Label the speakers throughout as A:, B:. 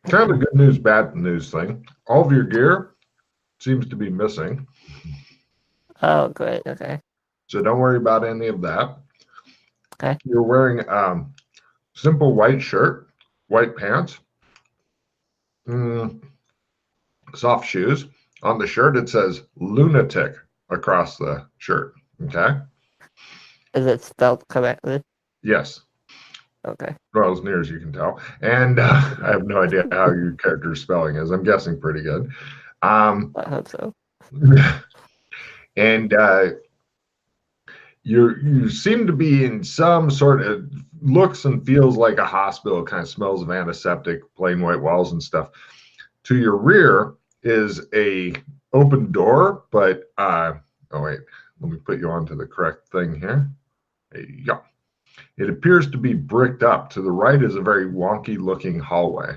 A: Kind of a good news, bad news thing. All of your gear seems to be missing.
B: Oh, great. Okay.
A: So don't worry about any of that.
B: Okay.
A: You're wearing simple white shirt, white pants, mm, soft shoes. On the shirt, it says lunatic across the shirt. Okay.
B: Is it spelled correctly?
A: Yes.
B: Okay.
A: Well, as near as you can tell. And I have no idea how your character's spelling is. I'm guessing pretty good. Um,
B: I hope so.
A: and you seem to be in some sort of looks and feels like a hospital. Kind of smells of antiseptic, plain white walls and stuff. To your rear is a open door, but oh wait, let me put you onto the correct thing here. Yeah. It appears to be bricked up. To the right is a very wonky looking hallway.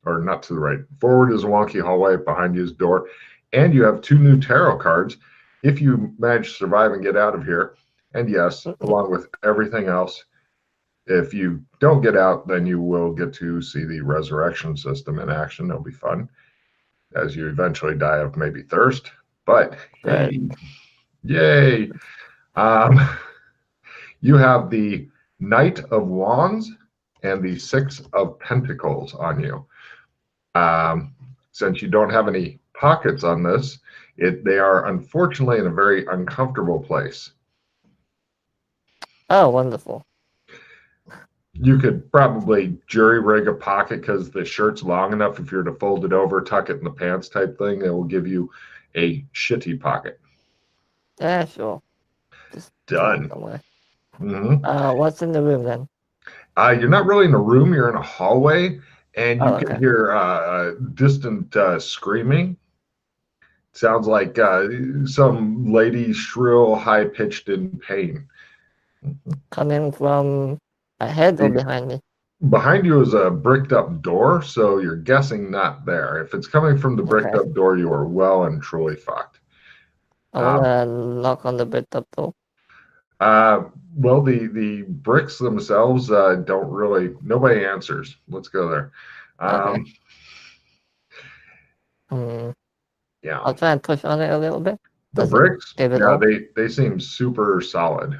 A: Or not to the right. Forward is a wonky hallway, behind you is door. And you have two new tarot cards. If you manage to survive and get out of here, and yes, along with everything else, if you don't get out, then you will get to see the resurrection system in action. It'll be fun as you eventually die of maybe thirst. But
B: Great.
A: hey, yay. Um, you have the Knight of Wands and the Six of Pentacles on you. Since you don't have any pockets on this, they are unfortunately in a very uncomfortable place.
B: Oh, wonderful.
A: You could probably jury rig a pocket because the shirt's long enough. If you're to fold it over, tuck it in the pants type thing, it will give you a shitty pocket.
B: Yeah, sure. Just put it
A: Done.
B: somewhere.
A: Mm-hmm.
B: What's in the room then?
A: You're not really in a room, you're in a hallway, and you
B: Oh,
A: can
B: okay.
A: hear distant screaming. Sounds like some lady shrill, high pitched in pain.
B: Coming from ahead or
A: The,
B: behind me?
A: behind you is a bricked up door, so you're guessing not there. If it's coming from the bricked
B: Okay.
A: up door, you are well and truly fucked.
B: I
A: Um,
B: wanna knock on the bed up door.
A: uh, well, the bricks themselves don't really. Nobody answers. Let's go there.
B: Okay.
A: Um,
B: Hmm.
A: yeah,
B: I'll try and push on it a little bit.
A: the
B: Does it
A: bricks.
B: give it
A: Yeah,
B: all?
A: they seem super solid,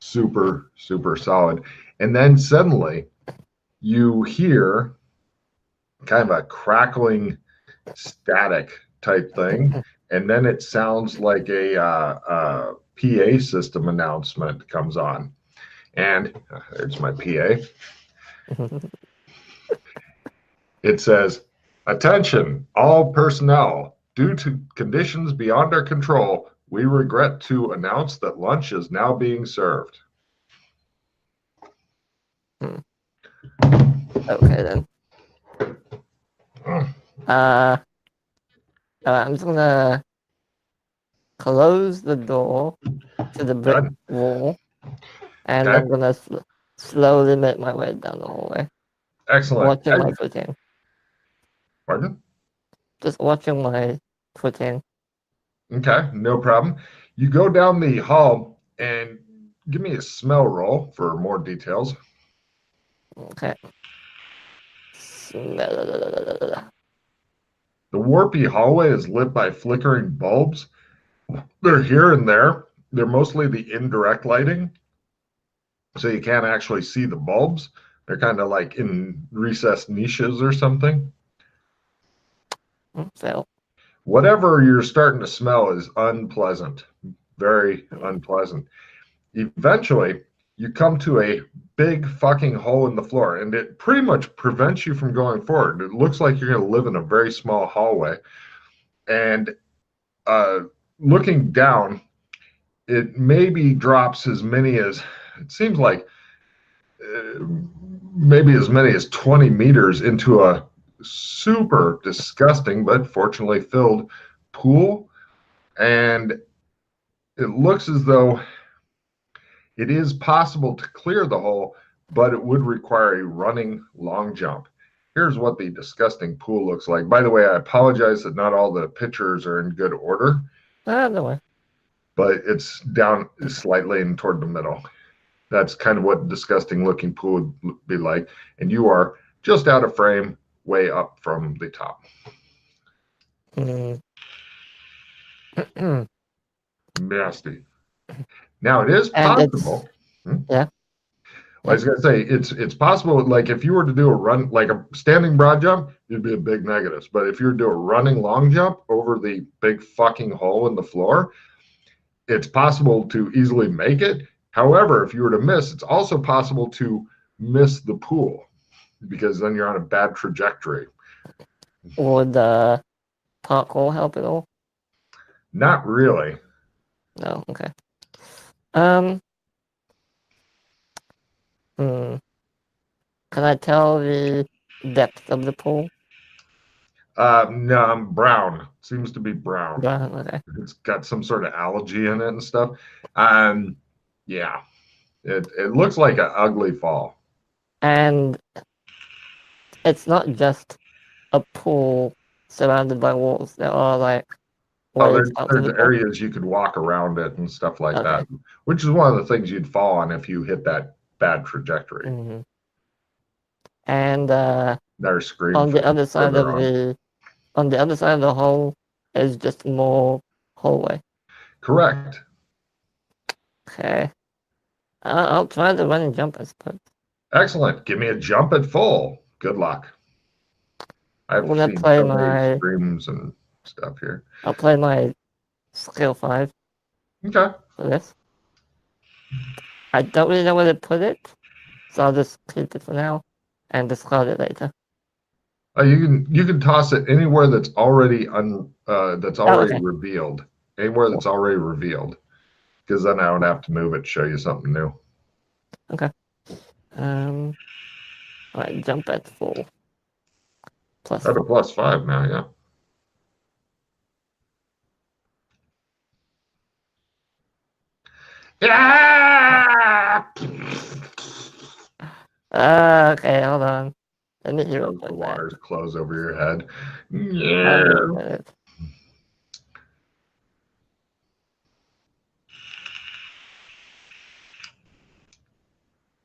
A: super solid. And then suddenly you hear kind of a crackling static type thing, and then it sounds like a PA system announcement comes on, and there's my PA. It says, "Attention, all personnel. Due to conditions beyond our control, we regret to announce that lunch is now being served."
B: Hmm. Okay then.
A: Mm,
B: Uh, I'm just gonna close the door to the brick
A: done.
B: wall, and
A: Okay,
B: I'm gonna slowly make my way down the hallway,
A: excellent.
B: watching my footing.
A: Pardon?
B: Just watching my footing.
A: Okay, no problem. You go down the hall and give me a smell roll for more details.
B: Okay. Smell.
A: The warpy hallway is lit by flickering bulbs. They're here and there. They're mostly the indirect lighting, so you can't actually see the bulbs. They're kind of like in recessed niches or something.
B: Fail.
A: Whatever you're starting to smell is unpleasant, very unpleasant. Eventually, you come to a big fucking hole in the floor, and it pretty much prevents you from going forward. It looks like you're going to live in a very small hallway. And uh, looking down, it maybe drops as many as it seems like uh, maybe as many as 20 meters into a super disgusting but fortunately filled pool. And it looks as though it is possible to clear the hole, but it would require a running long jump. Here's what the disgusting pool looks like. By the way, I apologize that not all the pictures are in good order,
B: No way.
A: but it's down slightly and toward the middle. That's kind of what disgusting looking pool would be like. And you are just out of frame, way up from the top. Nasty. Now it is possible.
B: Yeah.
A: Well, I was gonna say it's possible. Like if you were to do a run, like a standing broad jump, you'd be a big negatives. But if you were to do a running long jump over the big fucking hole in the floor, it's possible to easily make it. However, if you were to miss, it's also possible to miss the pool because then you're on a bad trajectory.
B: Would the parkour help at all?
A: Not really.
B: No. Okay. Can I tell the depth of the pool?
A: No, brown. Seems to be brown.
B: Okay.
A: It's got some sort of algae in it and stuff. Yeah. It looks like an ugly fall.
B: And it's not just a pool surrounded by walls. There are like
A: there's areas you could walk around it and stuff like that, which is one of the things you'd fall on if you hit that bad trajectory.
B: Mm-hmm. And
A: there's screen
B: on the other side of the hole is just more hallway.
A: Correct.
B: Okay. I'll try the run and jump, I suppose.
A: Excellent. Give me a jump at full. Good luck.
B: I'm gonna play my
A: streams and stuff here.
B: I'll play my skill 5.
A: Okay.
B: For this. I don't really know where to put it, so I'll just keep it for now and discard it later.
A: You can toss it anywhere that's already revealed. Anywhere that's already revealed. Because then I would have to move it to show you something new.
B: Okay. Alright, jump at full.
A: At a +5 now, yeah. Yeah!
B: Okay, hold on. Let me hear
A: the waters close over your head. Yeah.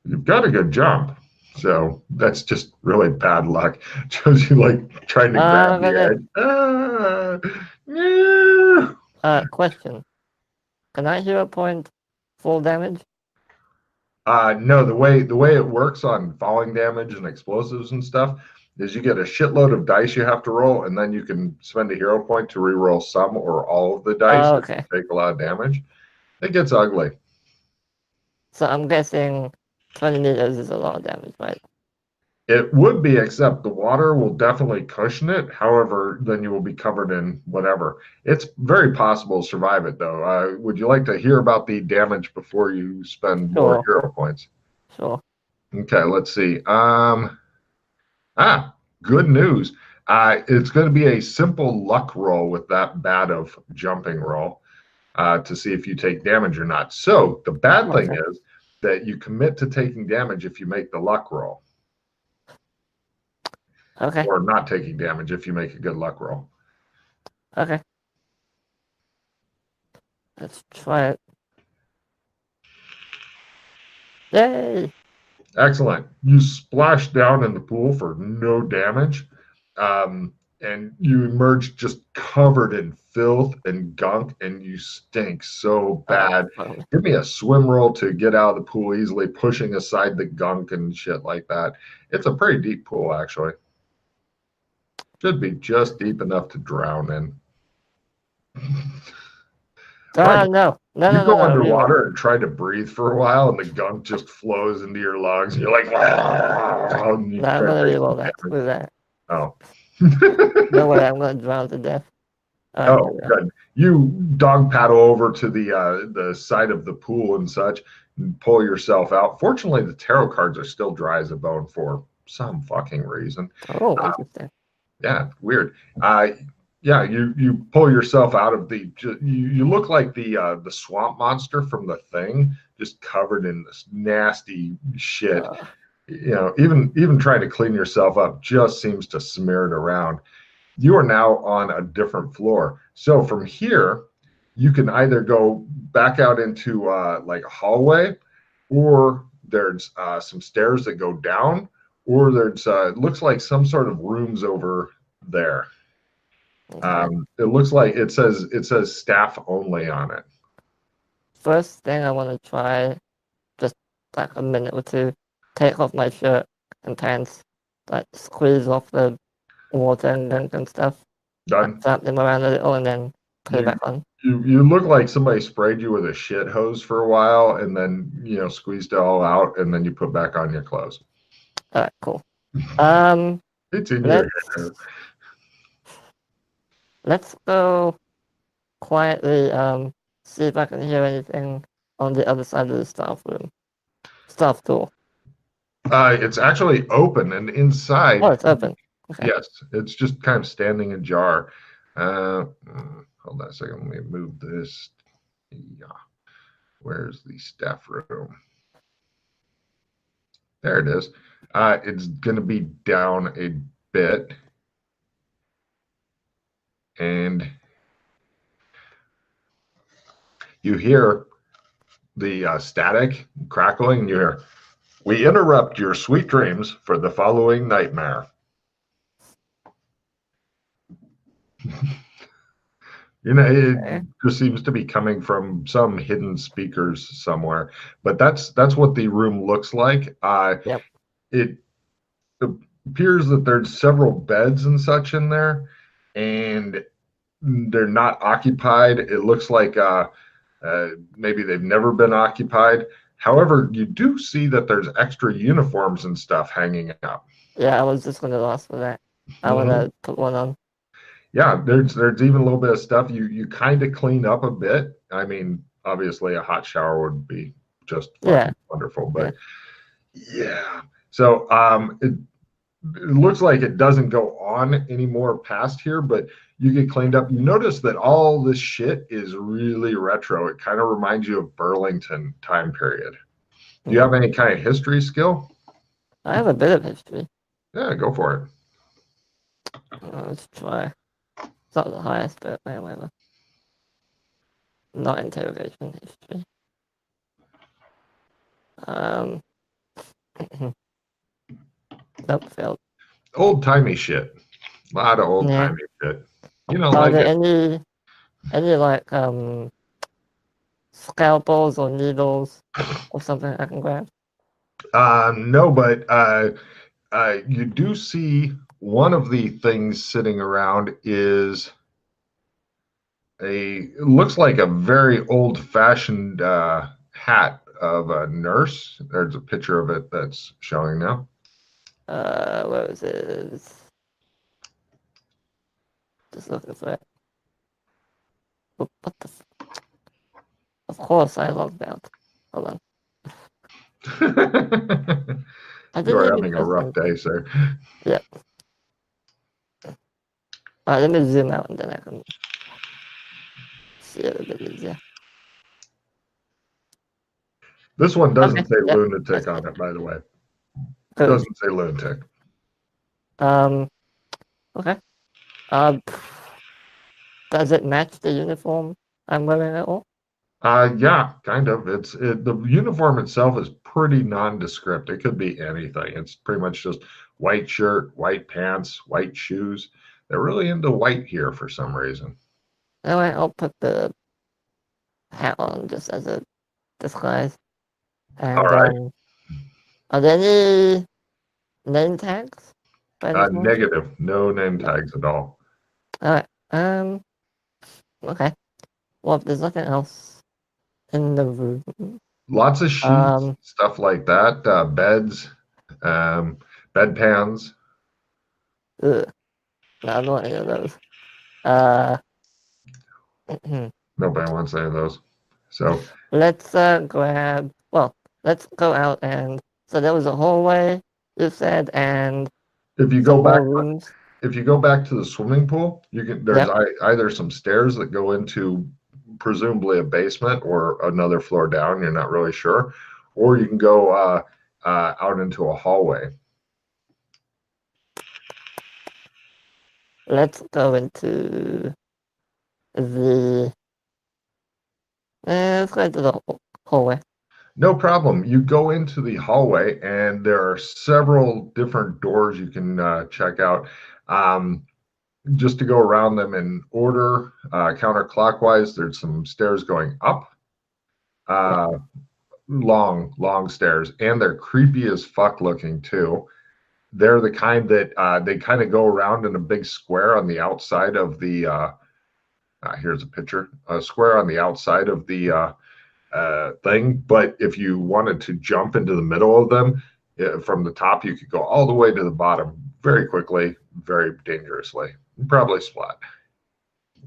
A: You've got a good jump. So that's just really bad luck. Shows you like trying to grab the
B: edge. Question. Can I hero point full damage?
A: No, the way it works on falling damage and explosives and stuff is you get a shitload of dice you have to roll, and then you can spend a hero point to re-roll some or all of the dice that take a lot of damage. It gets ugly.
B: So I'm guessing 20 meters is a lot of damage, right?
A: It would be, except the water will definitely cushion it. However, then you will be covered in whatever. It's very possible to survive it, though. Would you like to hear about the damage before you spend more hero points?
B: Sure.
A: Okay, let's see. Good news. It's going to be a simple luck roll with that bad of jumping roll to see if you take damage or not. So the bad thing is that you commit to taking damage if you make the luck roll.
B: Okay.
A: Or not taking damage if you make a good luck roll.
B: Okay. Let's try it. Yay!
A: Excellent. You splash down in the pool for no damage, and you emerge just covered in filth and gunk, and you stink so bad. Give me a swim roll to get out of the pool easily, pushing aside the gunk and shit like that. It's a pretty deep pool, actually. Should be just deep enough to drown in.
B: No.
A: You go underwater and try to breathe for a while, and the gunk just flows into your lungs, and you're like, and you
B: I'm gonna reroll that with that.
A: Oh.
B: No way, I'm gonna drown to death.
A: Good. You dog paddle over to the side of the pool and such, and pull yourself out. Fortunately, the tarot cards are still dry as a bone for some fucking reason.
B: Oh, interesting.
A: Yeah, weird. Yeah, you pull yourself out of the. You look like the swamp monster from The Thing, just covered in this nasty shit. You know, even trying to clean yourself up just seems to smear it around. You are now on a different floor. So from here, you can either go back out into like a hallway, or there's some stairs that go down, or there's it looks like some sort of rooms over there.
B: Okay.
A: It looks like it says staff only on it.
B: First thing I want to try, just like a minute or two, take off my shirt and pants, like squeeze off the water and stuff, like
A: Done.
B: flap them around a little, and then put it
A: You
B: back on.
A: you look like somebody sprayed you with a shit hose for a while, and then squeezed it all out, and then you put back on your clothes.
B: All right, cool. Um,
A: It's in your hair.
B: let's let's go quietly. See if I can hear anything on the other side of the staff door.
A: It's actually open, and
B: Oh,
A: inside,
B: it's open. Okay.
A: yes, it's just kind of standing ajar. Hold on a second. Let me move this. Yeah. Where's the staff room? There it is. It's going to be down a bit. And you hear the static crackling. You hear, "We interrupt your sweet dreams for the following nightmare." It
B: Okay.
A: just seems to be coming from some hidden speakers somewhere. But that's what the room looks like.
B: Yep.
A: It appears that there's several beds and such in there, and they're not occupied. It looks like maybe they've never been occupied. However, you do see that there's extra uniforms and stuff hanging up.
B: Yeah, I was just gonna ask for that. I
A: Mhm.
B: wanna put one on.
A: Yeah, there's even a little bit of stuff. You kind of clean up a bit. I mean, obviously, a hot shower would be just
B: Yeah.
A: fucking wonderful.
B: Yeah.
A: But yeah, so it looks like it doesn't go on anymore past here, but you get cleaned up. You notice that all this shit is really retro. It kind of reminds you of Burlington time period. Do you
B: Hmm.
A: have any kind of history skill?
B: I have a bit of history.
A: Yeah, go for it.
B: Let's try. It's not the highest, but whatever. Not interrogation history. Um, nope, failed.
A: Old timey shit. A lot of old
B: Yeah.
A: timey shit. You know,
B: Are
A: like
B: there
A: it.
B: any like scalpels or needles or something I can grab?
A: No, but you do see one of the things sitting around is it looks like a very old fashioned hat of a nurse. There's a picture of it that's showing now.
B: Where is it? Just looking for it. What the? Of course, I logged out. Hold on. I
A: You
B: didn't
A: are
B: even
A: having a
B: press
A: rough day,
B: enter.
A: sir.
B: Yeah. Alright, let me zoom out and then I can see it a bit easier.
A: This one
B: Okay.
A: doesn't say
B: Yep.
A: lunatic
B: That's
A: on
B: it.
A: it, by the way.
B: Good.
A: Doesn't say lunatic.
B: Um. Okay. Um. Does it match the uniform I'm wearing at all?
A: Yeah, kind of. The uniform itself is pretty nondescript. It could be anything. It's pretty much just white shirt, white pants, white shoes. They're really into white here for some reason.
B: Anyway, I'll put the hat on just as a disguise.
A: All
B: And
A: right.
B: are there any name tags by any chance?
A: Negative. No name
B: No.
A: tags at all.
B: All right. Okay. Well, if there's nothing else in the room,
A: Lots of sheets,
B: um,
A: stuff like that. Beds, um, bedpans.
B: ugh, no, I don't want any of those. Uh,
A: Nobody wants any of those. So
B: let's grab. Well, let's go out and so there was a hallway you said, and
A: if you go
B: some
A: back
B: more rooms.
A: if you go back to the swimming pool, there's
B: Yep.
A: either some stairs that go into presumably a basement or another floor down. You're not really sure, or you can go out into a hallway.
B: Let's go into the. Let's go into the hallway.
A: No problem. You go into the hallway, and there are several different doors you can check out. Um, just to go around them in order, counterclockwise, there's some stairs going up,
B: Yep.
A: uh, long stairs, and they're creepy as fuck looking too. They're the kind that they kind of go around in a big square on the outside of the. Here's a picture, a square on the outside of the thing. But if you wanted to jump into the middle of them from the top, you could go all the way to the bottom very quickly, very dangerously. Probably splat.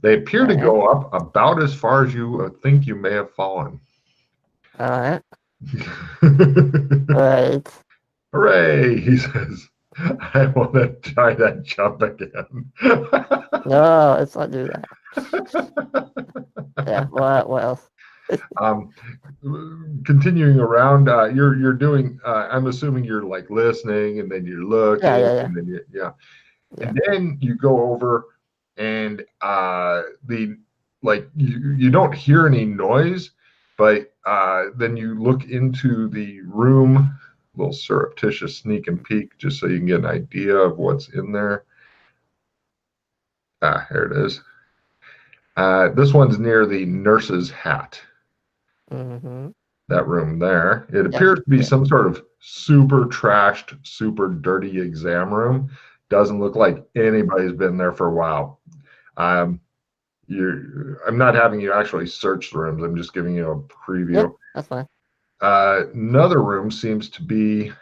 A: They appear to
B: Okay.
A: go up about as far as you think you may have fallen.
B: All right. Right.
A: Hooray, he says. I want to try that jump again.
B: No, let's not do that. Yeah. What else?
A: um, continuing around, you're doing. I'm assuming you're like listening, and then you're
B: Yeah.
A: looking,
B: Yeah. Yeah.
A: and then yeah,
B: Yeah.
A: and then you go over, and the like you don't hear any noise, but then you look into the room, a little surreptitious sneak and peek, just so you can get an idea of what's in there. Here it is. This one's near the nurse's hat.
B: Mm-hmm.
A: That room there. It
B: Yep.
A: appears to be
B: Yep.
A: some sort of super trashed, super dirty exam room. Doesn't look like anybody's been there for a while. Um, I'm not having you actually search the rooms. I'm just giving you a
B: Yep.
A: preview.
B: That's fine.
A: Another room seems to be.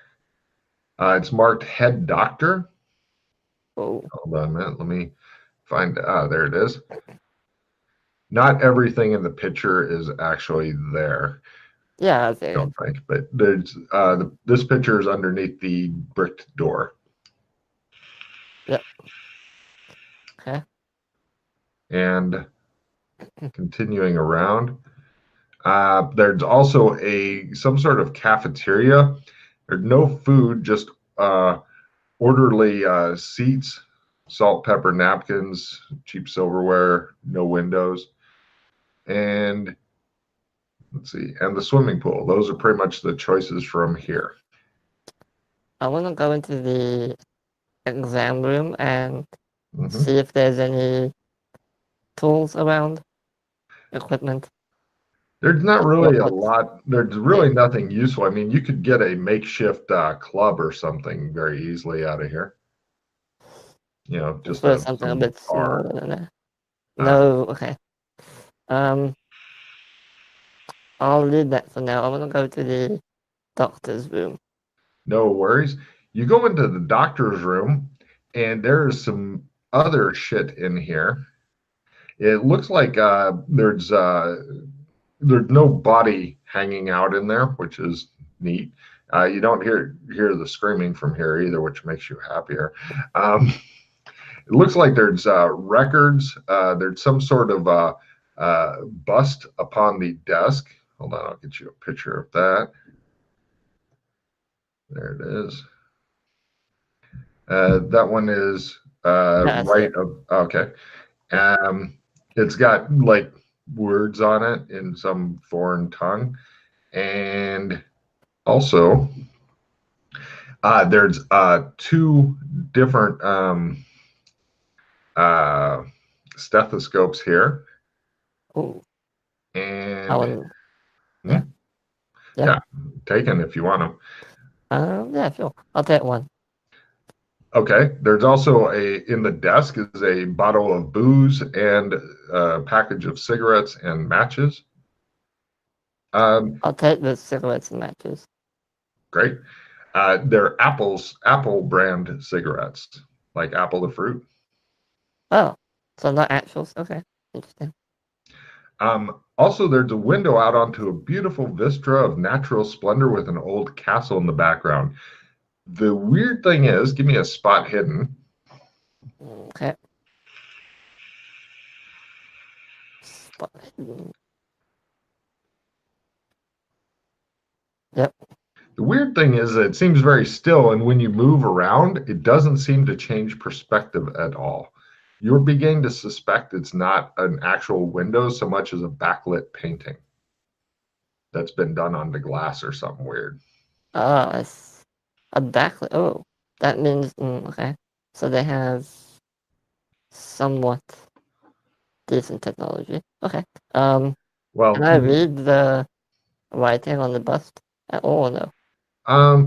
A: It's marked head doctor.
B: Oh.
A: Hold on a minute. Let me find. There it is. Not everything in the picture is actually there.
B: Yeah. I
A: I
B: figured.
A: don't think, but there's this picture is underneath the bricked door.
B: Yep. Okay.
A: And continuing around, there's also some sort of cafeteria. There's no food, just orderly seats, salt, pepper, napkins, cheap silverware, no windows, and let's see, and the swimming pool. Those are pretty much the choices from here.
B: I want to go into the exam room and
A: Hmm.
B: see if there's any tools around, equipment.
A: There's not
B: What?
A: really a
B: What's?
A: lot. There's
B: Yeah.
A: really nothing useful. I mean, you could get a makeshift club or something very easily out of here. Just
B: For something a
A: some
B: bit
A: bar.
B: smaller than that.
A: Uh,
B: No. Okay. Um. I'll leave that for now. I want to go to the doctor's room.
A: no worries. You go into the doctor's room, and there's some other shit in here. It looks like there's no body hanging out in there, which is neat. You don't hear the screaming from here either, which makes you happier. Um, it looks like there's records. There's some sort of bust upon the desk. Hold on, I'll get you a picture of that. There it is. That one is
B: Yeah, I see
A: right
B: it.
A: of okay. Um, it's got like words on it in some foreign tongue, and also there's two different uh, stethoscopes here,
B: Oh, I
A: and
B: want. Yeah.
A: hmm,
B: Yeah.
A: yeah, taken if you want them.
B: Yeah. Sure. I'll take one.
A: Okay, there's also in the desk is a bottle of booze and a package of cigarettes and matches. Um,
B: I'll take the cigarettes and matches.
A: Great. They're Apple brand cigarettes, like apple the fruit.
B: Oh, so not actuals. Okay. Interesting.
A: Also, there's a window out onto a beautiful vista of natural splendor with an old castle in the background. The weird thing is, give me a spot hidden.
B: Okay. Spot. Yep.
A: The weird thing is that it seems very still, and when you move around, it doesn't seem to change perspective at all. You're beginning to suspect it's not an actual window so much as a backlit painting. that's been done on the glass or something weird.
B: Oh, it's a backlit. Oh, that means okay. So they have somewhat decent technology. Okay. Can
A: Well,
B: I read the writing on the bust at all or no?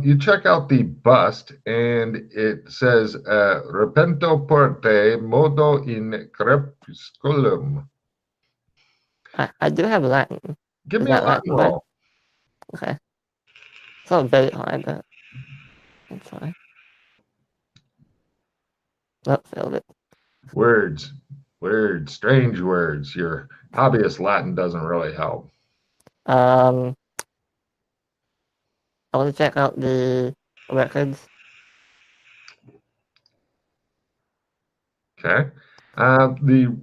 A: you check out the bust, and it says "Repento porte modo in crepusculum."
B: I do have Latin.
A: Give
B: Is
A: me a
B: that
A: Latin
B: Latin, right?
A: roll.
B: Okay. It's not very high, but I'll try. Oh, failed it.
A: Words, words, strange words. Your hobbyist Latin doesn't really help.
B: Um, I want to check out the records.
A: Okay. The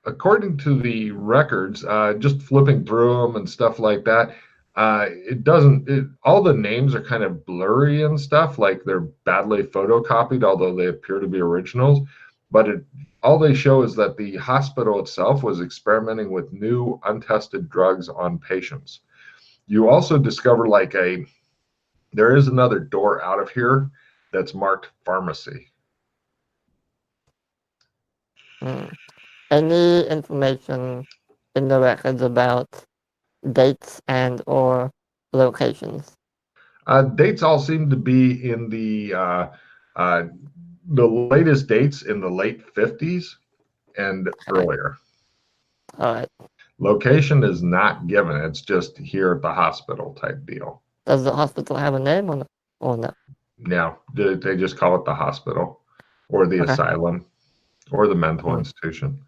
A: according to the records, just flipping through them and stuff like that, it doesn't. All the names are kind of blurry and stuff, like they're badly photocopied, although they appear to be originals. But all they show is that the hospital itself was experimenting with new, untested drugs on patients. You also discover there is another door out of here that's marked pharmacy.
B: Hmm. Any information in the records about dates and or locations?
A: Dates all seem to be in uh, the latest dates in the late 50s and
B: Okay.
A: earlier.
B: All right.
A: Location is not given. It's just here at the hospital type deal.
B: Does the hospital have a name or no? Or no?
A: Now, they just call it the hospital or the
B: Okay.
A: asylum or the mental
B: Hmm.
A: institution.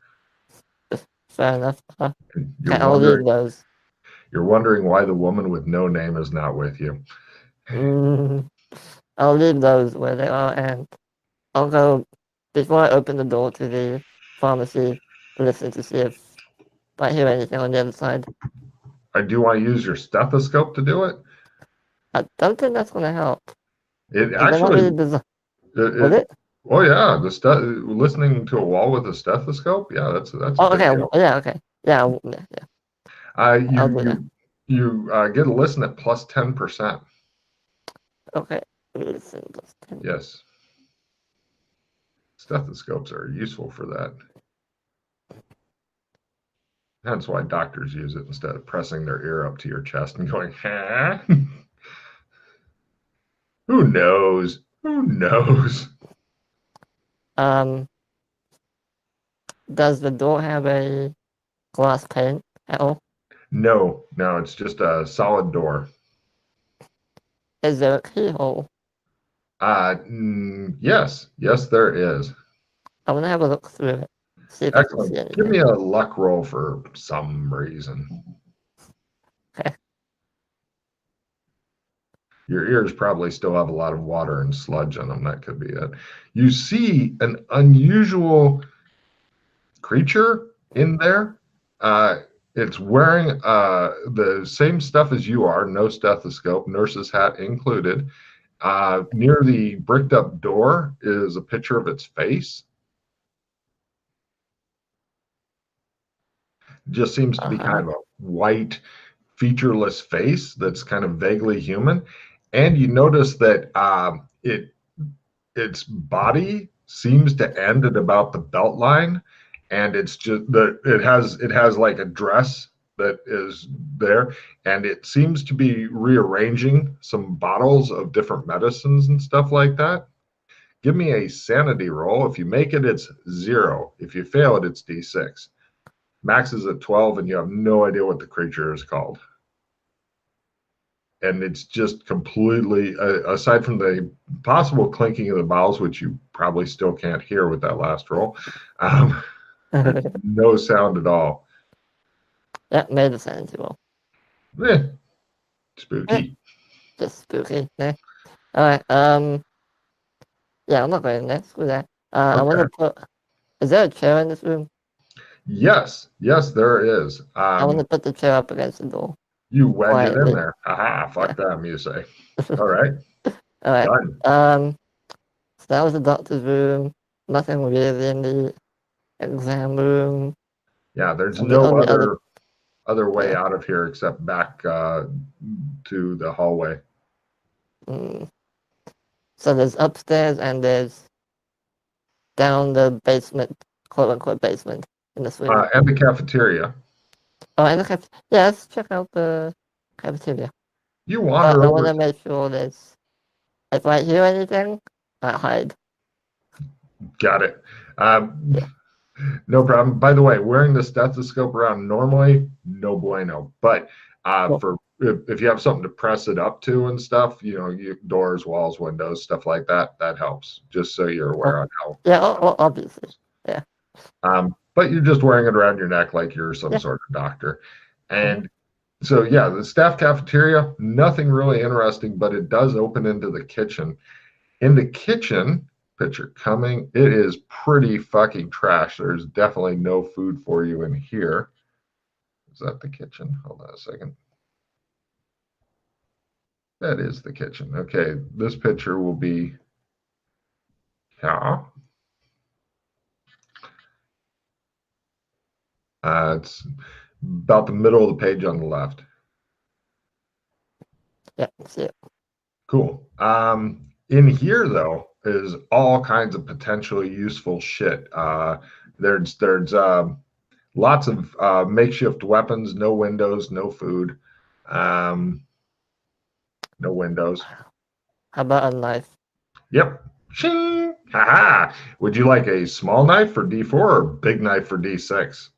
B: Fair enough.
A: You're
B: Okay, I'll leave
A: wondering
B: those.
A: you're wondering why the woman with no name is not with you.
B: Mm, I'll leave those where they are, and I'll go before I open the door to the pharmacy. Listen to see if I hear anything on the other side.
A: I do want to use your stethoscope to do it.
B: I don't think that's gonna help.
A: It
B: They're not
A: actually
B: really designed.
A: it,
B: Was
A: it
B: it?
A: oh yeah, listening to a wall with a stethoscope, yeah, that's a
B: Oh,
A: good
B: okay.
A: deal.
B: Yeah, okay. Yeah, yeah.
A: Uh,
B: I'll
A: you
B: do that.
A: you you get a listen at plus 10%.
B: Okay. Listen, plus 10.
A: Yes, stethoscopes are useful for that. That's why doctors use it instead of pressing their ear up to your chest and going, huh? Who knows? Who knows?
B: Um, does the door have a glass pane at all?
A: No, no, it's just a solid door.
B: Is there a keyhole?
A: Yes, yes, there is.
B: I want to have a look through it, see if I can see
A: Excellent. Give
B: anything.
A: me a luck roll for some reason.
B: Okay.
A: Your ears probably still have a lot of water and sludge in them. That could be it. You see an unusual creature in there. Uh, it's wearing the same stuff as you are, no stethoscope, nurse's hat included. Near the bricked up door is a picture of its face. Just seems to be
B: Uh-huh.
A: kind of a white, featureless face that's kind of vaguely human. And you notice that its body seems to end at about the belt line, and it's just that it has like a dress that is there, and it seems to be rearranging some bottles of different medicines and stuff like that. Give me a sanity roll. If you make it, it's 0. If you fail it, it's d6. Max is at 12, and you have no idea what the creature is called. And it's just completely, aside from the possible clinking of the bowels, which you probably still can't hear with that last roll, there's no sound at all.
B: That made the sanity roll.
A: Eh,
B: Eh,
A: spooky.
B: just spooky. Eh. Alright, yeah, I'm not going there. Screw that. I want
A: Okay.
B: to put. Is there a chair in this room?
A: Yes, yes, there is.
B: I want to put the chair up against the door
A: You wedge it in
B: quietly.
A: there. Haha,
B: Yeah.
A: fuck them, you say. All right,
B: Alright.
A: done.
B: So that was the doctor's room. Nothing really in the exam room.
A: Yeah, there's
B: Something
A: no
B: on the other.
A: other way
B: Yeah.
A: out of here except back to the hallway.
B: Mm. So there's upstairs and there's down the basement, quote unquote basement in the swimming
A: And
B: pool.
A: the cafeteria.
B: Oh, and the yeah, let's check out the cafeteria.
A: You
B: But
A: wander
B: I want
A: over.
B: to make sure there's, if I hear anything, I hide.
A: Got it.
B: Yeah.
A: No problem. By the way, wearing the stethoscope around normally, no bueno. But
B: Cool.
A: for if you have something to press it up to and stuff, doors, walls, windows, stuff like that, that helps. Just so you're aware
B: Cool.
A: on how.
B: Yeah, obviously. Yeah.
A: But you're just wearing it around your neck like you're some
B: Yeah.
A: sort of doctor.
B: Mhm.
A: And so, yeah, the staff cafeteria, nothing really interesting, but it does open into the kitchen. In the kitchen, picture coming, it is pretty fucking trash. There's definitely no food for you in here. Is that the kitchen? Hold on a second. That is the kitchen. Okay, this picture will be, yeah. It's about the middle of the page on the left.
B: Yeah, see it.
A: Cool. In here though is all kinds of potentially useful shit. There's lots of makeshift weapons, no windows, no food, um, no windows.
B: How about a knife?
A: Yep. Shing. Haha. Would you like a small knife for D4 or big knife for D6?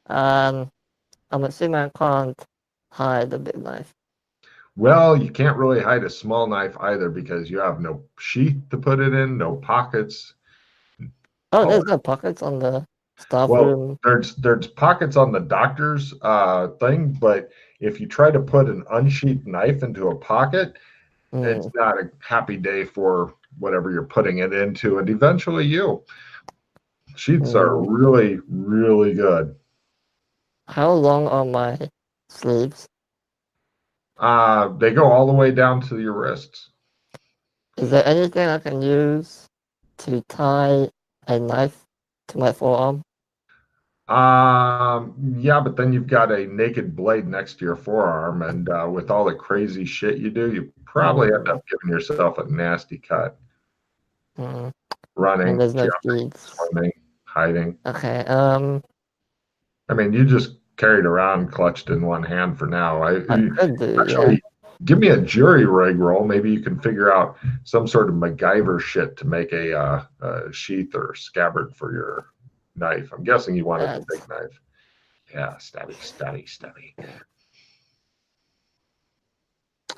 B: I'm assuming I can't hide the big knife.
A: Well, you can't really hide a small knife either because you have no sheath to put it in, no pockets.
B: Oh,
A: All
B: there's no pockets on the staff
A: Well,
B: room.
A: there's pockets on the doctor's thing, but if you try to put an unsheathed knife into a pocket, it's
B: Mm.
A: not a happy day for whatever you're putting it into, and eventually you. Sheets are
B: Mm.
A: really, really good.
B: How long are my sleeves?
A: They go all the way down to your wrists.
B: Is there anything I can use to tie a knife to my forearm?
A: Yeah, but then you've got a naked blade next to your forearm, and with all the crazy shit you do, you probably end
B: Mm.
A: up giving yourself a nasty cut.
B: Mm. And
A: Running,
B: there's no
A: jumping,
B: sheets.
A: swimming, hiding.
B: Okay.
A: I mean, you just carried around clutched in one hand for now.
B: I could do, yeah.
A: Actually give me a jury rig roll. Maybe you can figure out some sort of MacGyver shit to make a sheath or scabbard for your knife. I'm guessing you wanted the
B: That's,
A: big knife. Yeah, stabby, stabby, stabby.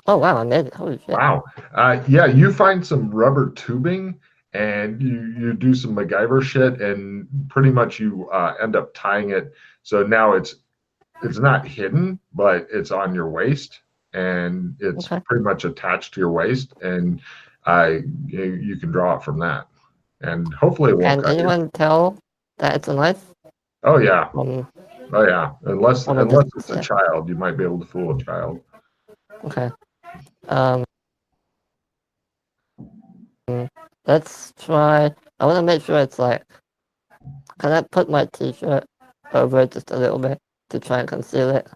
B: oh wow, I made it. Holy shit.
A: Wow. Yeah, you find some rubber tubing and you do some MacGyver shit, and pretty much you end up tying it. So now it's not hidden, but it's on your waist, and it's
B: Okay.
A: pretty much attached to your waist, and you can draw it from that, and hopefully it won't
B: Can
A: cut you.
B: anyone tell that it's a knife
A: Oh yeah,
B: from
A: oh yeah. Unless
B: from a
A: unless
B: distance?
A: it's a
B: Yeah.
A: child, you might be able to fool a child.
B: Okay. Um, let's try. I want to make sure it's like. Can I put my t-shirt over it just a little bit to try and conceal it?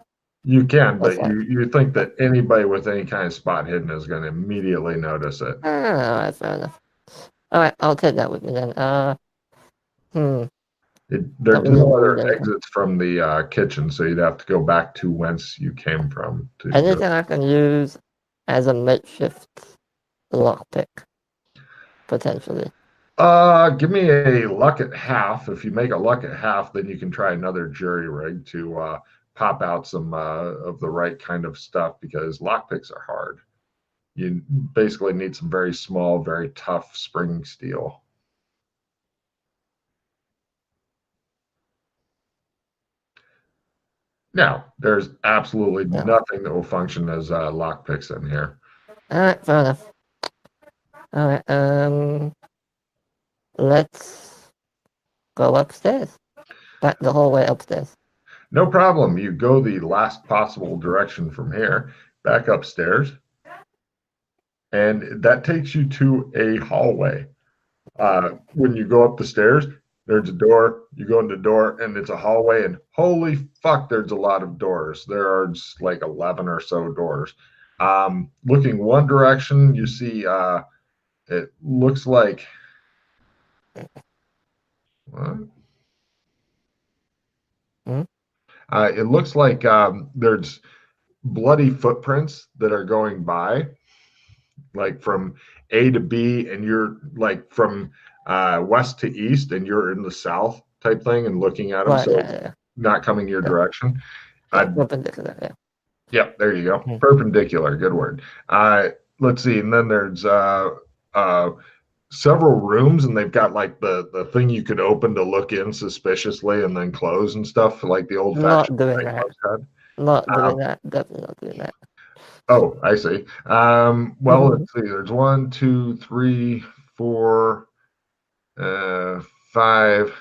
A: You can,
B: That's
A: but
B: like.
A: you think that anybody with any kind of spot hidden is going to immediately notice it.
B: All right, fair enough. All right, I'll take that with me then. Hmm. Don't
A: There's
B: really
A: no other
B: need anything.
A: exits from the kitchen, so you'd have to go back to whence you came from to go.
B: Anything I can use as a makeshift lockpick, potentially.
A: Give me a luck at half. If you make a luck at half, then you can try another jury rig to pop out some of the right kind of stuff because lockpicks are hard. You basically need some very small, very tough spring steel. Now, there's absolutely
B: Yeah.
A: nothing that will function as lockpicks in here.
B: All right, fair enough. All right. Let's go upstairs. Back the hallway upstairs.
A: No problem. You go the last possible direction from here, back upstairs, and that takes you to a hallway. When you go up the stairs, There's a door. You go in the door, and it's a hallway. And holy fuck, there's a lot of doors. There are just like 11 or so doors. Looking one direction, you see. It looks like. What?
B: Hmm?
A: It looks like there's bloody footprints that are going by, like from A to B, and you're like from west to east, and you're in the south type thing, and looking at them,
B: Right,
A: so
B: yeah,
A: it's
B: yeah,
A: not coming your
B: yeah,
A: direction.
B: yeah,
A: Uh,
B: perpendicular, yeah.
A: yeah, there you go.
B: Mhm.
A: Perpendicular, good word. Let's see, and then there's uh, several rooms, and they've got like the thing you could open to look in suspiciously and then close and stuff, like the old
B: Not
A: fashioned
B: doing that.
A: lighthouse had.
B: Not
A: Um,
B: doing that. Definitely not doing that.
A: oh, I see. Well, let's see. There's one, two, three, four, uh, five,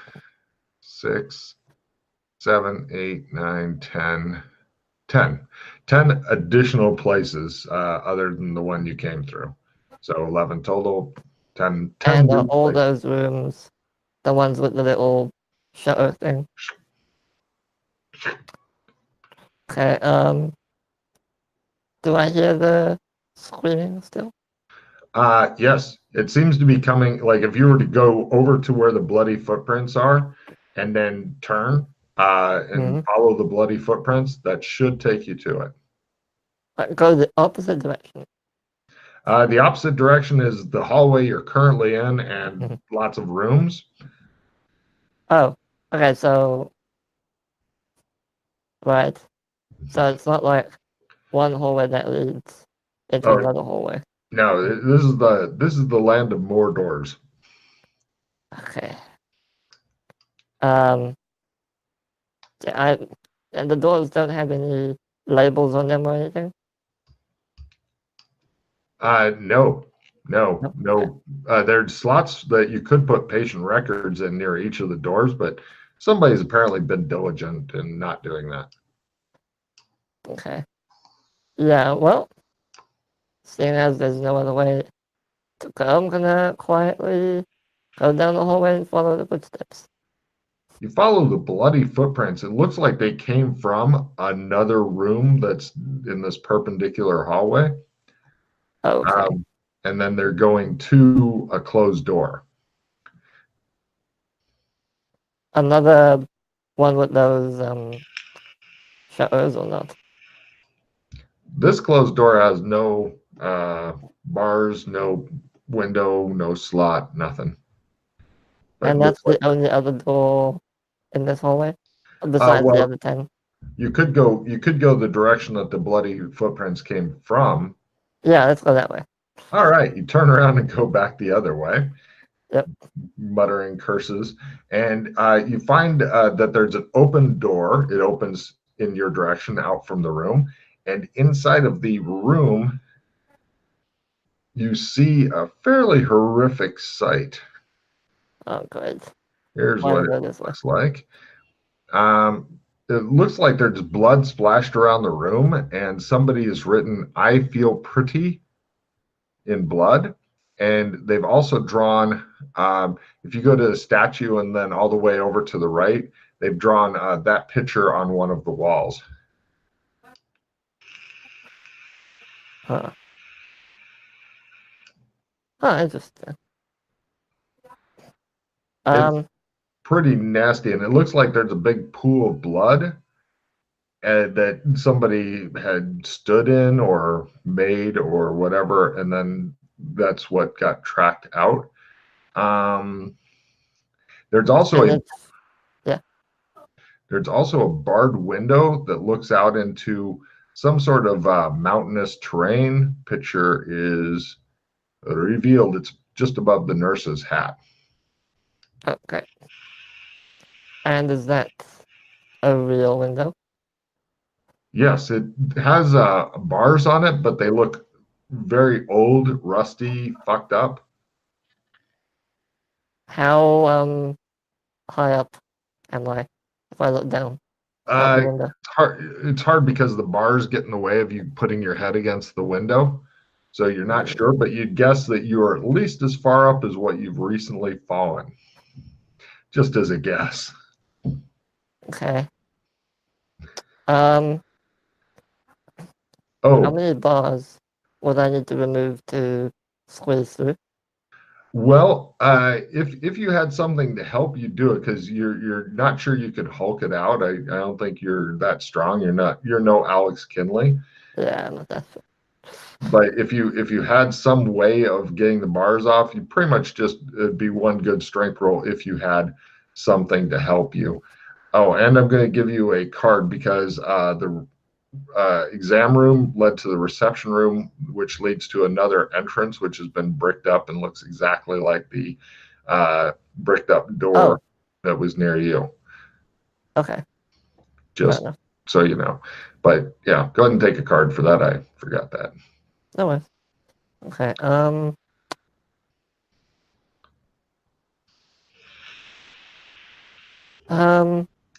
A: six, seven, eight, nine, 10, 10. 10 additional places other than the one you came through. So 11 total, 10
B: And
A: new
B: all
A: places.
B: those rooms, the ones with the little shutter thing. Okay, do I hear the screaming still?
A: Yes, it seems to be coming. Like if you were to go over to where the bloody footprints are and then turn and
B: Hmm.
A: follow the bloody footprints, that should take you to it.
B: Go the opposite direction.
A: The opposite direction is the hallway you're currently in and
B: Mhm.
A: lots of rooms.
B: Oh, okay, so, right. So it's not like one hallway that leads into
A: Oh
B: another hallway.
A: no, this is the land of more doors.
B: Okay. Um, I, and the doors don't have any labels on them or anything?
A: No, no,
B: No? Okay.
A: no. There's slots that you could put patient records in near each of the doors, but somebody's apparently been diligent in not doing that.
B: Okay. Yeah, well, seeing as there's no other way to go, I'm gonna quietly go down the hallway and follow the footsteps.
A: You follow the bloody footprints. It looks like they came from another room that's in this perpendicular hallway.
B: Okay.
A: Um, and then they're going to a closed door.
B: Another one with those shutters or not?
A: This closed door has no bars, no window, no slot, nothing. But
B: And
A: looks
B: that's
A: like
B: the only other door in this hallway? Besides the
A: well,
B: other 10?
A: you could go the direction that the bloody footprints came from.
B: Yeah, let's go that way.
A: All right, you turn around and go back the other way,
B: Yep.
A: muttering curses, and you find that there's an open door. It opens in your direction out from the room, and inside of the room, you see a fairly horrific sight.
B: Oh, good.
A: Here's
B: Want
A: what
B: to
A: it
B: go this way?
A: looks like. It looks like there's blood splashed around the room, and somebody has written, "I feel pretty," in blood. And they've also drawn, if you go to the statue and then all the way over to the right, they've drawn that picture on one of the walls.
B: Huh. Huh, interesting.
A: It's
B: Um,
A: pretty nasty, and it looks like there's a big pool of blood that somebody had stood in or made or whatever, and then that's what got tracked out. Um, there's also
B: and
A: a
B: it's, yeah.
A: there's also a barred window that looks out into some sort of mountainous terrain. Picture is revealed. It's just above the nurse's hat.
B: Okay. And is that a real window?
A: Yes, it has bars on it, but they look very old, rusty, fucked up.
B: How high up am I if I look down out the
A: Uh,
B: window?
A: it's hard because the bars get in the way of you putting your head against the window. So you're not sure, but you'd guess that you are at least as far up as what you've recently fallen. just as a guess.
B: Okay. How
A: Oh,
B: many bars would I need to remove to squeeze through?
A: well, if you had something to help you do it, because you're not sure you could Hulk it out. I don't think you're that strong. You're no Alex Kinley.
B: Yeah, not that.
A: But if you had some way of getting the bars off, you pretty much just it'd be one good strength roll if you had something to help you. Oh, and I'm going to give you a card because the exam room led to the reception room, which leads to another entrance, which has been bricked up and looks exactly like the bricked up
B: Oh,
A: door that was near you.
B: okay. Fair
A: Just
B: enough.
A: so you know. But yeah, go ahead and take a card for that. I forgot that.
B: No worries. Okay. Um,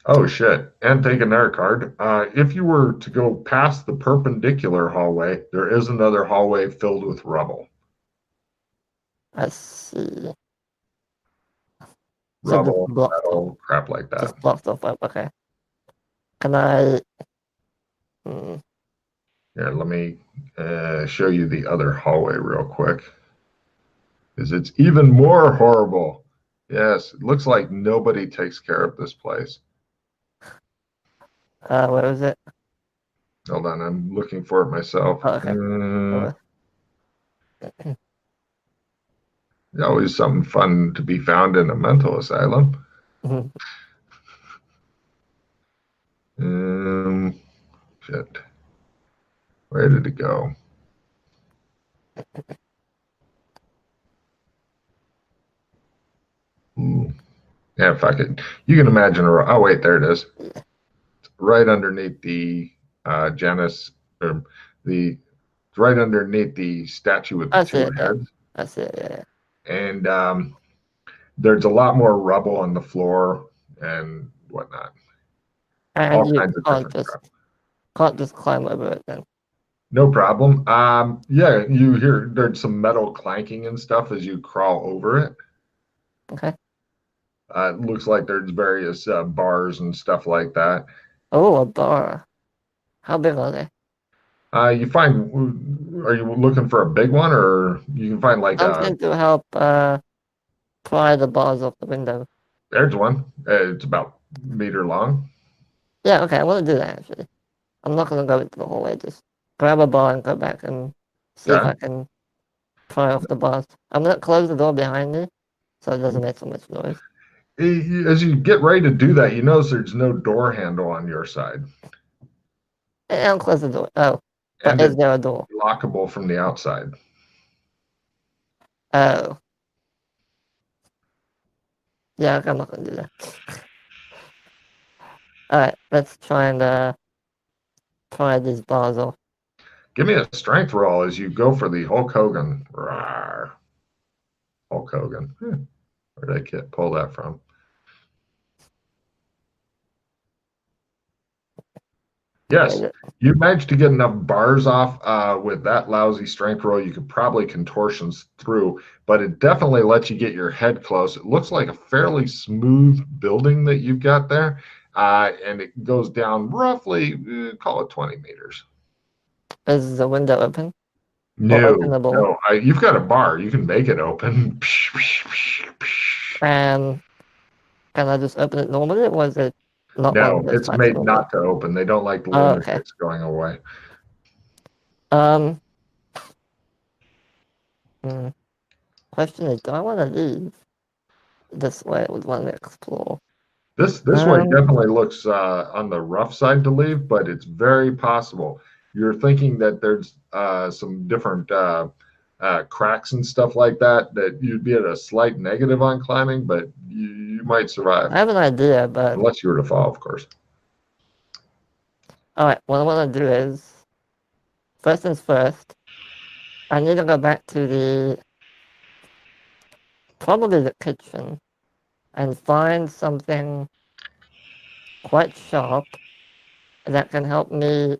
A: Oh shit! And take another card. If you were to go past the perpendicular hallway, there is another hallway filled with rubble.
B: let's see. So just
A: Rubble,
B: blocked off.
A: metal, crap like that.
B: Just blocked off. Okay. Can I? Hmm,
A: Here, let me show you the other hallway real quick. Because it's even more horrible. Yes, it looks like nobody takes care of this place.
B: where is it?
A: Hold on, I'm looking for it myself.
B: Oh, okay. No worries.
A: Always something fun to be found in a mental asylum. Um, shit. Where did it go? Ooh. Yeah, fuck it. You can imagine. Oh, wait, there it is. Right underneath the Janus, or the right underneath the statue with the
B: I see
A: two
B: it. Yeah.
A: heads.
B: I see it. Yeah.
A: And there's a lot more rubble on the floor and whatnot.
B: And
A: All
B: you
A: kinds of
B: can't
A: different
B: just
A: stuff.
B: can't just climb over it then.
A: No problem. Yeah, you hear there's some metal clanking and stuff as you crawl over it.
B: Okay.
A: It looks like there's various bars and stuff like that.
B: Oh, a bar. How big are they?
A: You find, are you looking for a big one, or you can find like
B: Something to help pry the bars off the window.
A: there's one. It's about a meter long.
B: Yeah. Okay. I want to do that actually. I'm not gonna go into the hallway. Just grab a bar and go back and see if I
A: Okay.
B: can pry off the bars. I'm gonna close the door behind me so it doesn't make so much noise.
A: As you get ready to do that, you notice there's no door handle on your side,
B: And I'll close the door. Oh, but
A: and
B: is
A: it's
B: there a door?
A: lockable from the outside.
B: Oh, yeah. Okay, I'm not gonna do that. All right. Let's try and pry these bars off.
A: Give me a strength roll as you go for the Hulk Hogan. Rawr. Hulk Hogan. Where did I pull that from? Yes,
B: Okay.
A: you managed to get enough bars off with that lousy strength roll. You could probably contortions through, but it definitely lets you get your head close. It looks like a fairly smooth building that you've got there, and it goes down roughly, call it 20 meters.
B: Is the window open or
A: No,
B: openable?
A: no, you've got a bar. You can make it open.
B: And can I just open it normally, or is it not one of
A: No,
B: those
A: it's
B: types of
A: made
B: windows?
A: not to open. They don't like the
B: Oh, okay.
A: lunatics going away.
B: Um, hmm. Question is, do I want to leave this way? I would want to explore.
A: This way
B: Um,
A: definitely looks on the rough side to leave, but it's very possible. You're thinking that there's some different cracks and stuff like that that you'd be at a slight negative on climbing, but you might survive
B: I have an idea, but
A: unless you were to fall, of course.
B: all right. What I want to do is, first things first, I need to go back to probably the kitchen and find something quite sharp that can help me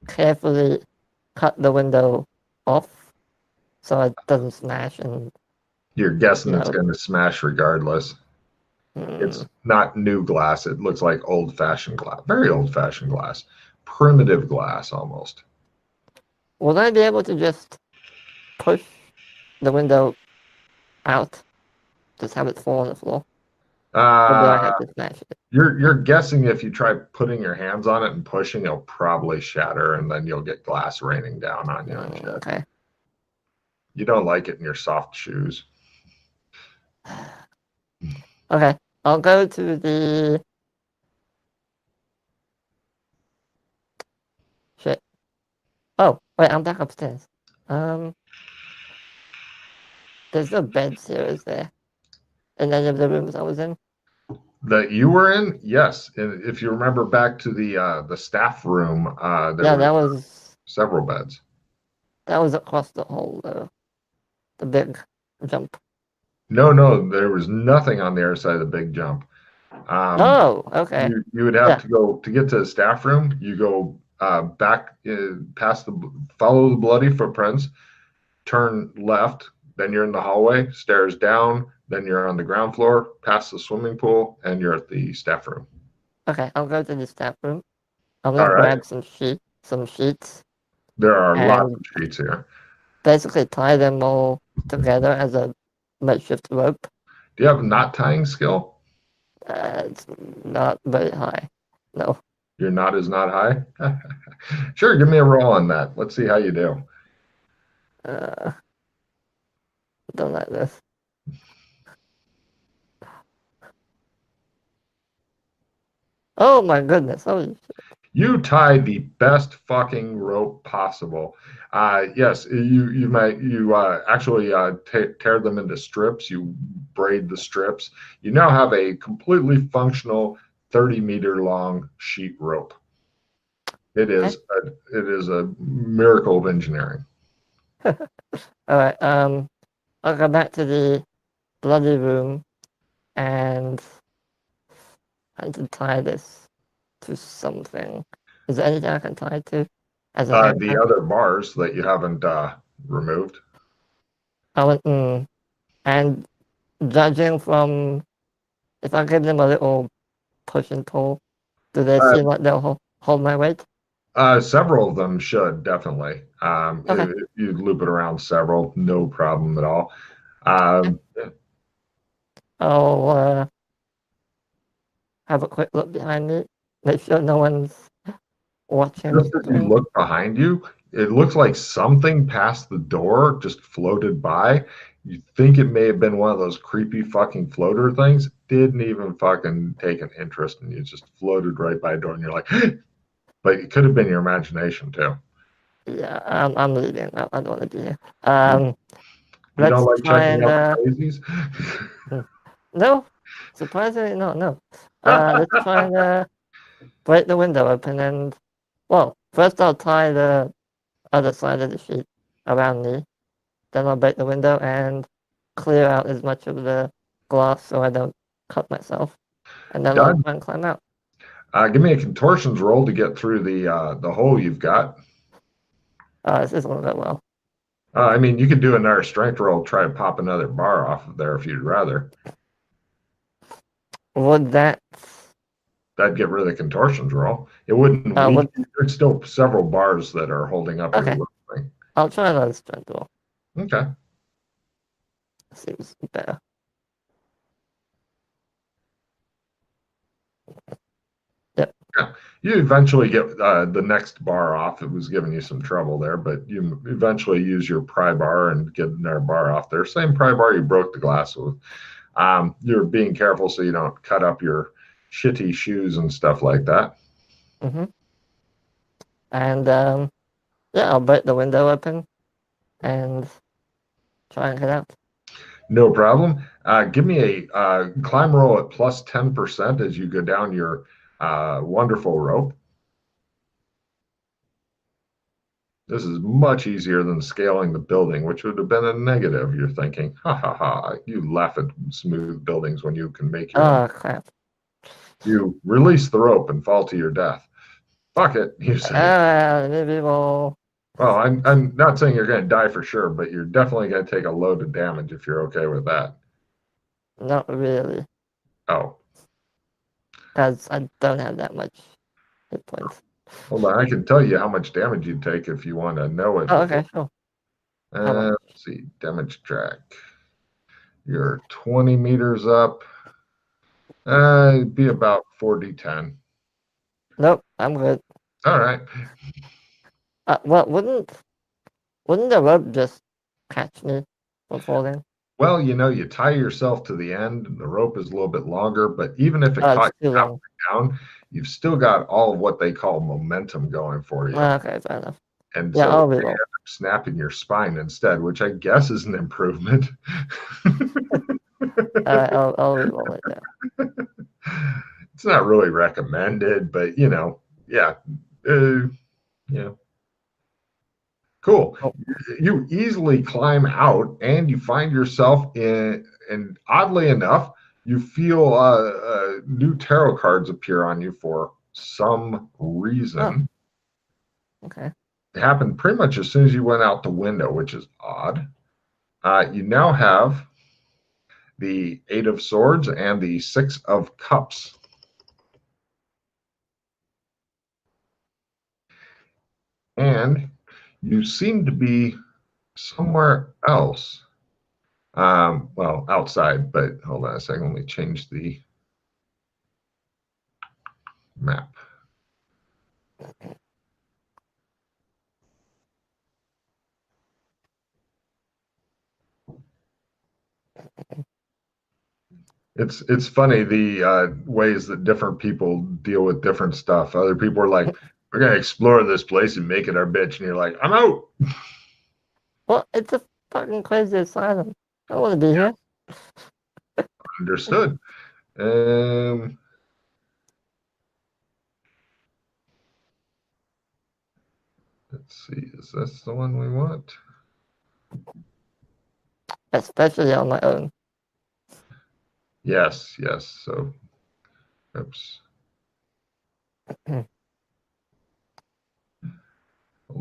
B: carefully cut the window off so it doesn't smash and
A: You're guessing
B: you
A: it's
B: know
A: going to smash regardless. It's not new glass. It looks like old-fashioned glass, very old-fashioned glass, primitive glass almost.
B: Would I be able to just push the window out? Just have it fall on the floor? Or do I
A: Uh,
B: have to smash it?
A: you're guessing if you try putting your hands on it and pushing, it'll probably shatter, and then you'll get glass raining down on you and shit.
B: Okay.
A: You don't like it in your soft shoes.
B: Okay. I'll go to the shit. Oh, wait, I'm back upstairs. There's no beds here, is there? In any of the rooms I was in?
A: That you were in, yes. And if you remember back to the staff room, there
B: Yeah,
A: were
B: that
A: several beds.
B: was across the hall, though. The big jump.
A: No, there was nothing on the other side of the big jump.
B: Oh, okay.
A: You would have
B: Yeah.
A: to go to get to the staff room. You go back past follow the bloody footprints, turn left, then you're in the hallway, stairs down, then you're on the ground floor, past the swimming pool, and you're at the staff room.
B: Okay, I'll go to the staff room. I'm
A: All
B: gonna
A: right.
B: grab some sheets,
A: There are lots
B: and
A: of sheets here.
B: basically tie them all together as a makeshift rope.
A: Do you have a knot tying skill?
B: It's not very high. No.
A: Your knot is not high? Sure, give me a roll on that. Let's see how you do.
B: Uh, don't like this. Oh my goodness. Holy shit.
A: You tied the best fucking rope possible. Yes, you actually tear them into strips. You braid the strips. You now have a completely functional 30-meter long sheet rope. It is a miracle of engineering.
B: All right. I'll go back to the bloody room, and I need to tie this to something. Is there anything I can tie it to as an
A: The
B: anchor?
A: other bars that you haven't removed.
B: And judging from if I give them a little push and pull, do they
A: Uh,
B: seem like they'll hold my weight?
A: Several of them should definitely.
B: Okay.
A: If you loop it around several, no problem at all.
B: I'll have a quick look behind me, make sure no one's watching.
A: Just as you look behind you, it looks like something past the door just floated by. You think it may have been one of those creepy fucking floater things. Didn't even fucking take an interest in you. Just floated right by the door, and you're like, but it could have been your imagination too.
B: Yeah, I'm leaving. I don't want to be here.
A: You don't
B: Let's
A: like
B: try
A: checking
B: and
A: out the daisies?
B: no, surprisingly no. Let's try and break the window open, and well, first I'll tie the other side of the sheet around me, then I'll break the window and clear out as much of the glass so I don't cut myself, and then I'll
A: Done.
B: try and climb out.
A: Give me a contortions roll to get through the hole you've got.
B: This isn't going to go well.
A: I mean, you could do another strength roll, try to pop another bar off of there if you'd rather.
B: Would that?
A: That'd get rid of the contortions roll. It wouldn't weaken. There's still several bars that are holding up
B: Okay.
A: your thing.
B: I'll try another strength roll.
A: Okay.
B: Seems better. Yep.
A: Yeah. You eventually get the next bar off. It was giving you some trouble there, but you eventually use your pry bar and get another bar off there. Same pry bar you broke the glass with. You're being careful so you don't cut up your shitty shoes and stuff like that.
B: Mm-hmm. And yeah, I'll break the window open and try and get out.
A: No problem. Give me a climb roll at plus 10% as you go down your wonderful rope. This is much easier than scaling the building, which would have been a negative. You're thinking, ha ha ha, you laugh at smooth buildings when you can make your own.
B: Oh, crap.
A: You release the rope and fall to your death. Fuck it, you say.
B: Maybe we'll.
A: Well, I'm not saying you're going to die for sure, but you're definitely going to take a load of damage if you're okay with that.
B: Not really.
A: Oh,
B: because I don't have that much hit points.
A: hold on. I can tell you how much damage you'd take if you want to know it
B: Oh,
A: before.
B: okay, sure. How much?
A: Let's see. Damage track. You're 20 meters up. It'd be about 4d10.
B: Nope, I'm good.
A: All right.
B: Well, wouldn't the rope just catch me from falling?
A: Well, you tie yourself to the end, and the rope is a little bit longer, but even if it
B: Oh,
A: caught
B: it's too
A: you
B: long.
A: down, you've still got all of what they call momentum going for you.
B: Okay, fair enough.
A: And
B: Yeah,
A: so
B: I'll
A: they end
B: reroll.
A: up snapping your spine instead, which I guess is an improvement.
B: I'll reroll it. Yeah.
A: It's not really recommended, but yeah. Uh, yeah. Cool.
B: Oh,
A: You easily climb out and you find yourself and oddly enough, you feel new tarot cards appear on you for some reason.
B: okay.
A: It happened pretty much as soon as you went out the window, which is odd. You now have the Eight of Swords and the Six of Cups. And you seem to be somewhere else. Well, outside, but hold on a second. Let me change the map. It's funny the ways that different people deal with different stuff. Other people are like, "We're gonna explore this place and make it our bitch," and you're like, "I'm out."
B: Well, it's a fucking crazy asylum. I don't want to be here.
A: Understood. Um, let's see. Is this the one we want?
B: Especially on my own.
A: Yes, yes. So, oops. Hold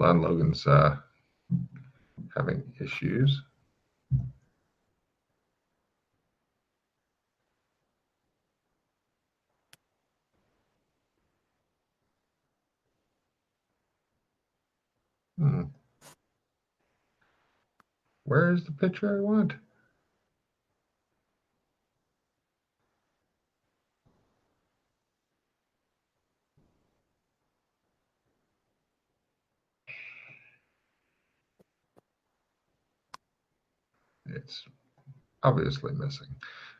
A: on, Logan's having issues. Hmm. Where is the picture I want? It's obviously missing.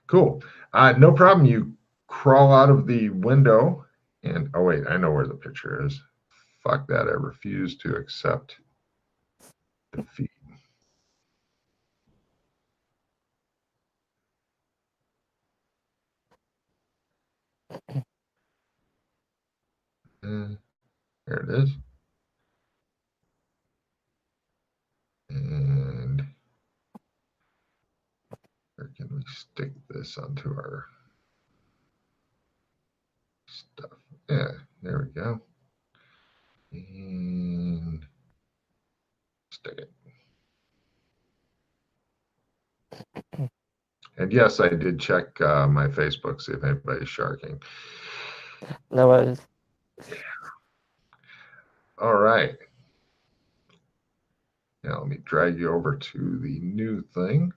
A: Cool. No problem. You crawl out of the window and oh wait, I know where the picture is. Fuck that. I refuse to accept defeat. There it is. And where can we stick this onto our stuff? Yeah, there we go. And stick it. And yes, I did check my Facebook, see if anybody's sharking.
B: No worries.
A: All right. Now let me drag you over to the new thing.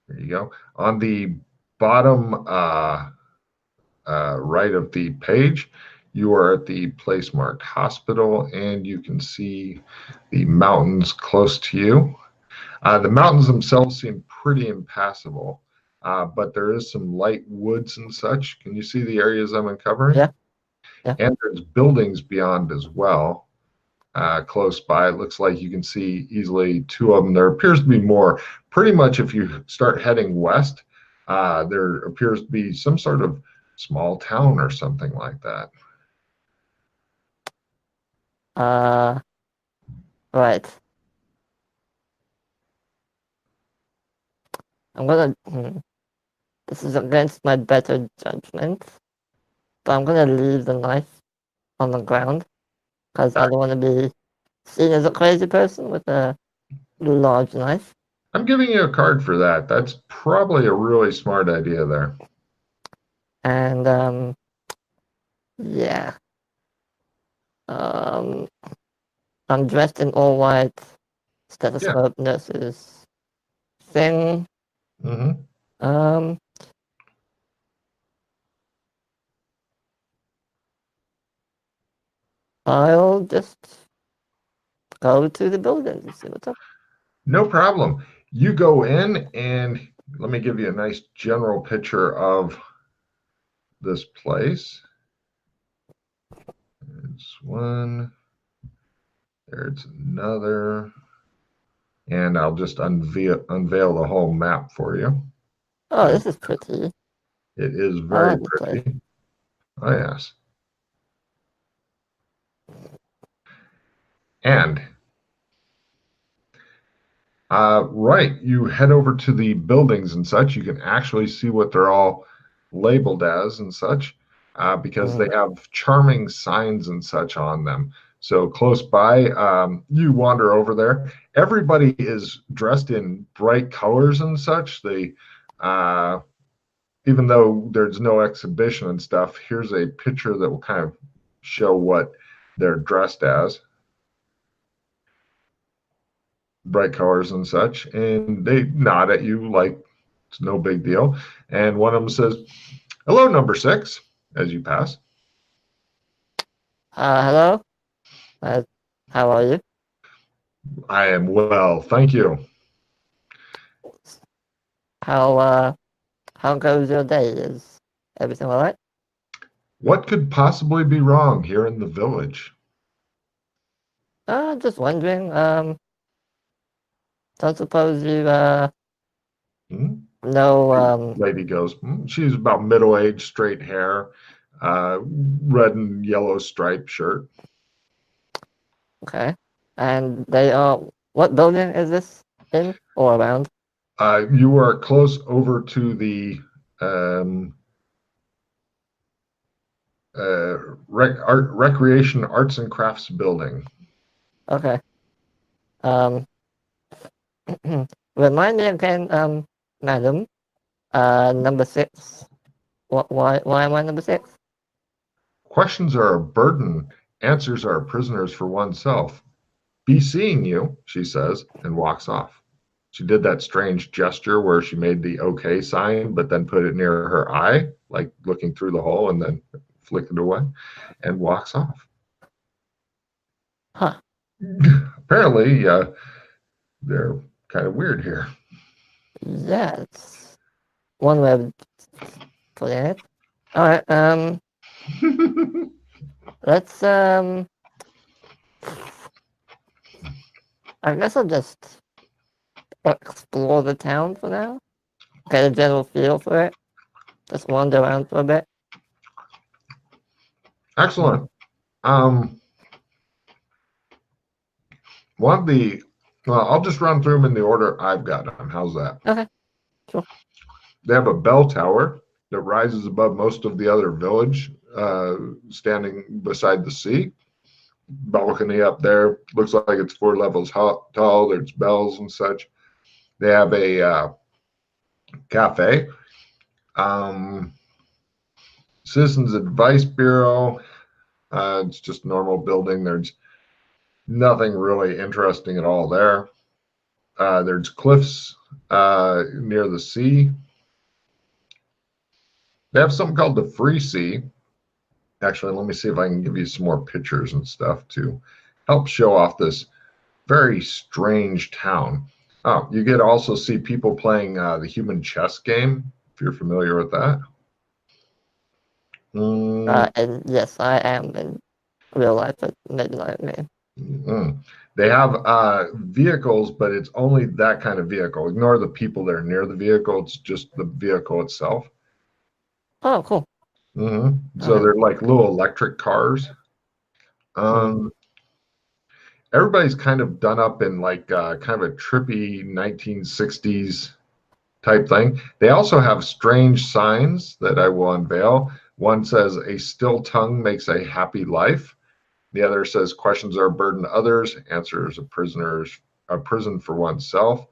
A: There you go. On the bottom right of the page, you are at the place marked hospital, and you can see the mountains close to you. The mountains themselves seem pretty impassable, but there is some light woods and such. Can you see the areas I'm uncovering?
B: Yeah. Yeah.
A: And there's buildings beyond as well, close by. It looks like you can see easily two of them. There appears to be more. Pretty much if you start heading west, there appears to be some sort of small town or something like that.
B: Right. I'm gonna. This is against my better judgment, but I'm gonna leave the knife on the ground because I don't want to be seen as a crazy person with a large knife.
A: I'm giving you a card for that. That's probably a really smart idea there.
B: And yeah. I'm dressed in all white,
A: Yeah.
B: stethoscope, nurses thing.
A: Mm-hmm.
B: Um, I'll just go to the building and see what's up.
A: No problem. You go in and let me give you a nice general picture of this place. There's one. There's another. And I'll just unveil the whole map for you.
B: Oh, this is pretty.
A: It is
B: I
A: very
B: like the place.
A: pretty. Oh, yes. And right, you head over to the buildings and such. You can actually see what they're all labeled as and such, because they have charming signs and such on them. So close by, you wander over there. Everybody is dressed in bright colors and such. They, even though there's no exhibition and stuff, here's a picture that will kind of show what they're dressed as. Bright colors and such, and they nod at you like it's no big deal. And one of them says, "Hello, number 6," as you pass.
B: Hello? Uh, how are you?
A: I am well, thank you.
B: How goes your day? Is everything all right?
A: What could possibly be wrong here in the village?
B: Just wondering, don't suppose you,
A: Hmm?
B: know,
A: Lady goes, She's about middle age, straight hair, red and yellow striped shirt.
B: okay. And they are, what building is this in or around?
A: You are close over to the um, recreation arts and crafts building.
B: Okay. Um, Remind me again, madam, number 6. Why am I number 6?
A: Questions are a burden, answers are prisoners for oneself. Be seeing you, she says, and walks off. She did that strange gesture where she made the okay sign, but then put it near her eye, like looking through the hole, and then flicked it away and walks off.
B: Huh.
A: Apparently, they're kind of weird here.
B: Yeah, it's one way of putting it. Alright, let's, I guess I'll just explore the town for now. Get a general feel for it. Just wander around for a bit.
A: Excellent. Um, one of the, well, I'll just run through them in the order I've got them. How's that?
B: Okay, sure.
A: They have a bell tower that rises above most of the other village, standing beside the sea. Balcony up there looks like it's 4 levels tall. There's bells and such. They have a cafe, um, Citizens Advice Bureau. It's just a normal building. There's nothing really interesting at all there. There's cliffs near the sea. They have something called the Free Sea. Actually, let me see if I can give you some more pictures and stuff to help show off this very strange town. Oh, you get to also see people playing the human chess game, if you're familiar with that.
B: And yes, I am in real life, but maybe not in game.
A: They have vehicles, but it's only that kind of vehicle. Ignore the people that are near the vehicle. It's just the vehicle itself.
B: Oh, cool.
A: So they're like little electric cars. Um, Everybody's kind of done up in like kind of a trippy 1960s type thing. They also have strange signs that I will unveil. One says, "A still tongue makes a happy life." The other says, "Questions are a burden to others, answers a prison for oneself."